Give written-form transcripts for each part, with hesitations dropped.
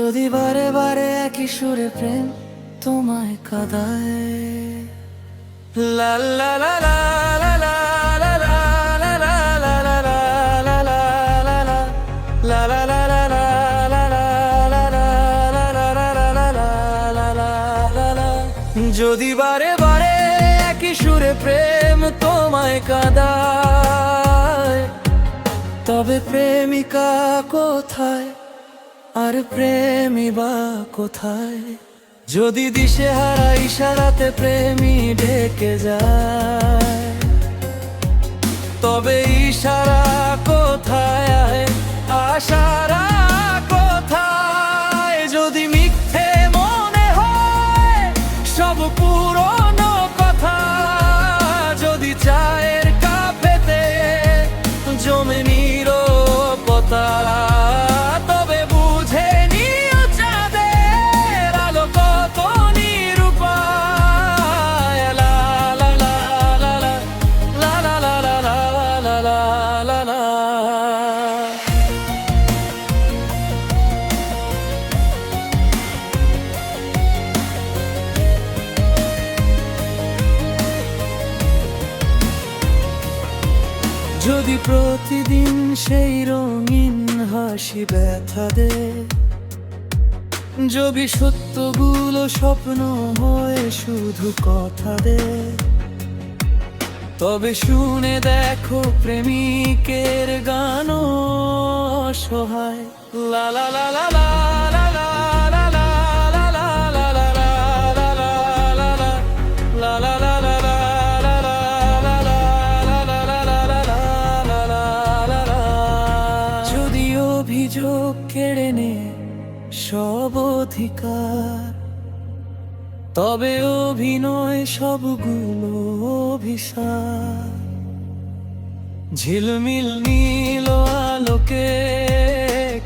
যদি বারে বারে একই সুরে প্রেম তোমায় কাঁদায়, লা লা লা লা লা লা লা লা লা লা লা লা লা লা লা লা লা লা লা যদি বারে বারে একই সুরে প্রেম তোমায় কাঁদায়, তবে প্রেমিকা কোথায় আর প্রেমী বা কোথায়? যদি দিশেহারা ইশারাতে প্রেমী ঢেকে যায়, তবে ইশারা কোথায় আশারা কোথায়? যদি মিথ্যে মনে হয় সব পুরনো কথা, যদি চায়ের কাপেতে জমে নীরবতা, তবে বুঝে নিও চাঁদের আলো কত নিরূপায়। লা লা লা লা লা লা লা লা লা লা লা লা লা। যদি প্রতিদিন সেই রঙিন হাসি ব্যথা দে, যদি সত্যগুলো স্বপ্ন হয়ে শুধু কথা দে, তবে শুনে দেখো প্রেমিকের গান অসহায়। লা লা লা লা লা লা লা লা লা লা লা লা লা লা লা লা লা। যদি অভিযোগ কেড়ে নে সব অধিকার, তবে অভিনয় সবগুলো অভিশাপ। ঝিলমিল নীল আলোকে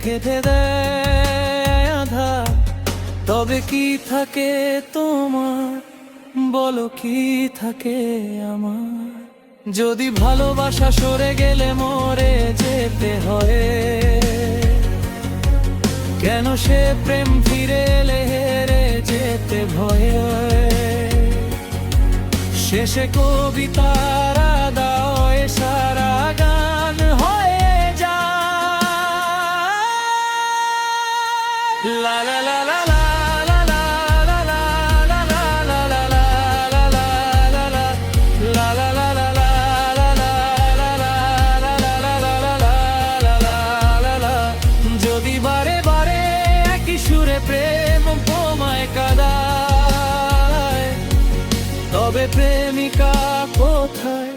কেঁদে দেয় আধার, তবে কি থাকে তোমার বলো, কি থাকে আমার? যদি ভালোবাসা সরে গেলে মরে যেতে হয়, কেন সে প্রেম ফিরে এলে হেরে যেতে ভয়? শেষে কবিতার দাও সারা গান হয়ে যায়। লা লা লা লা লা লা লা লা লা লা লা লা লা লা লা লা লা লা। যদি বারে বারে একই সুরে প্রেম তোমায় কাঁদায়, তবে প্রেমিকা কোথায়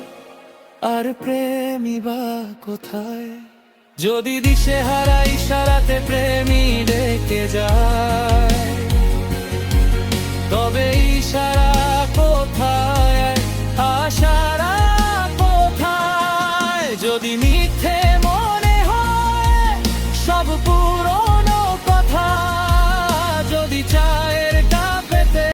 আর প্রেমী বা কোথায়? যদি দিশেহারা ইশারাতে প্রেমী ডেকে যায়।